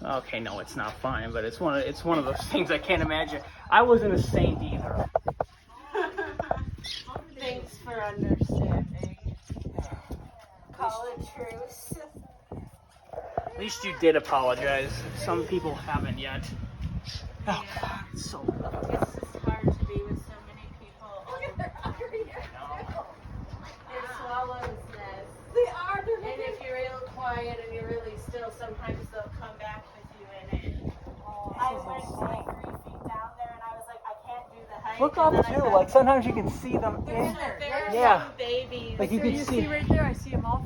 Okay, no, it's not fine, but it's one of those things I can't imagine. I wasn't a saint either. Thanks for understanding. Call it truce. At least you did apologize. Some people haven't yet. Oh God, it's so. It's just hard to be with so many people. Look at their hungry. They're swallows nest. They are. And if you're real quiet and you're really still, sometimes they'll come back with you in it. I went like 3 feet down there and I was like, I can't do the hike. Look up too. Like sometimes you can see them in. There are Yeah. some babies. Like you can see. right there. I see them all.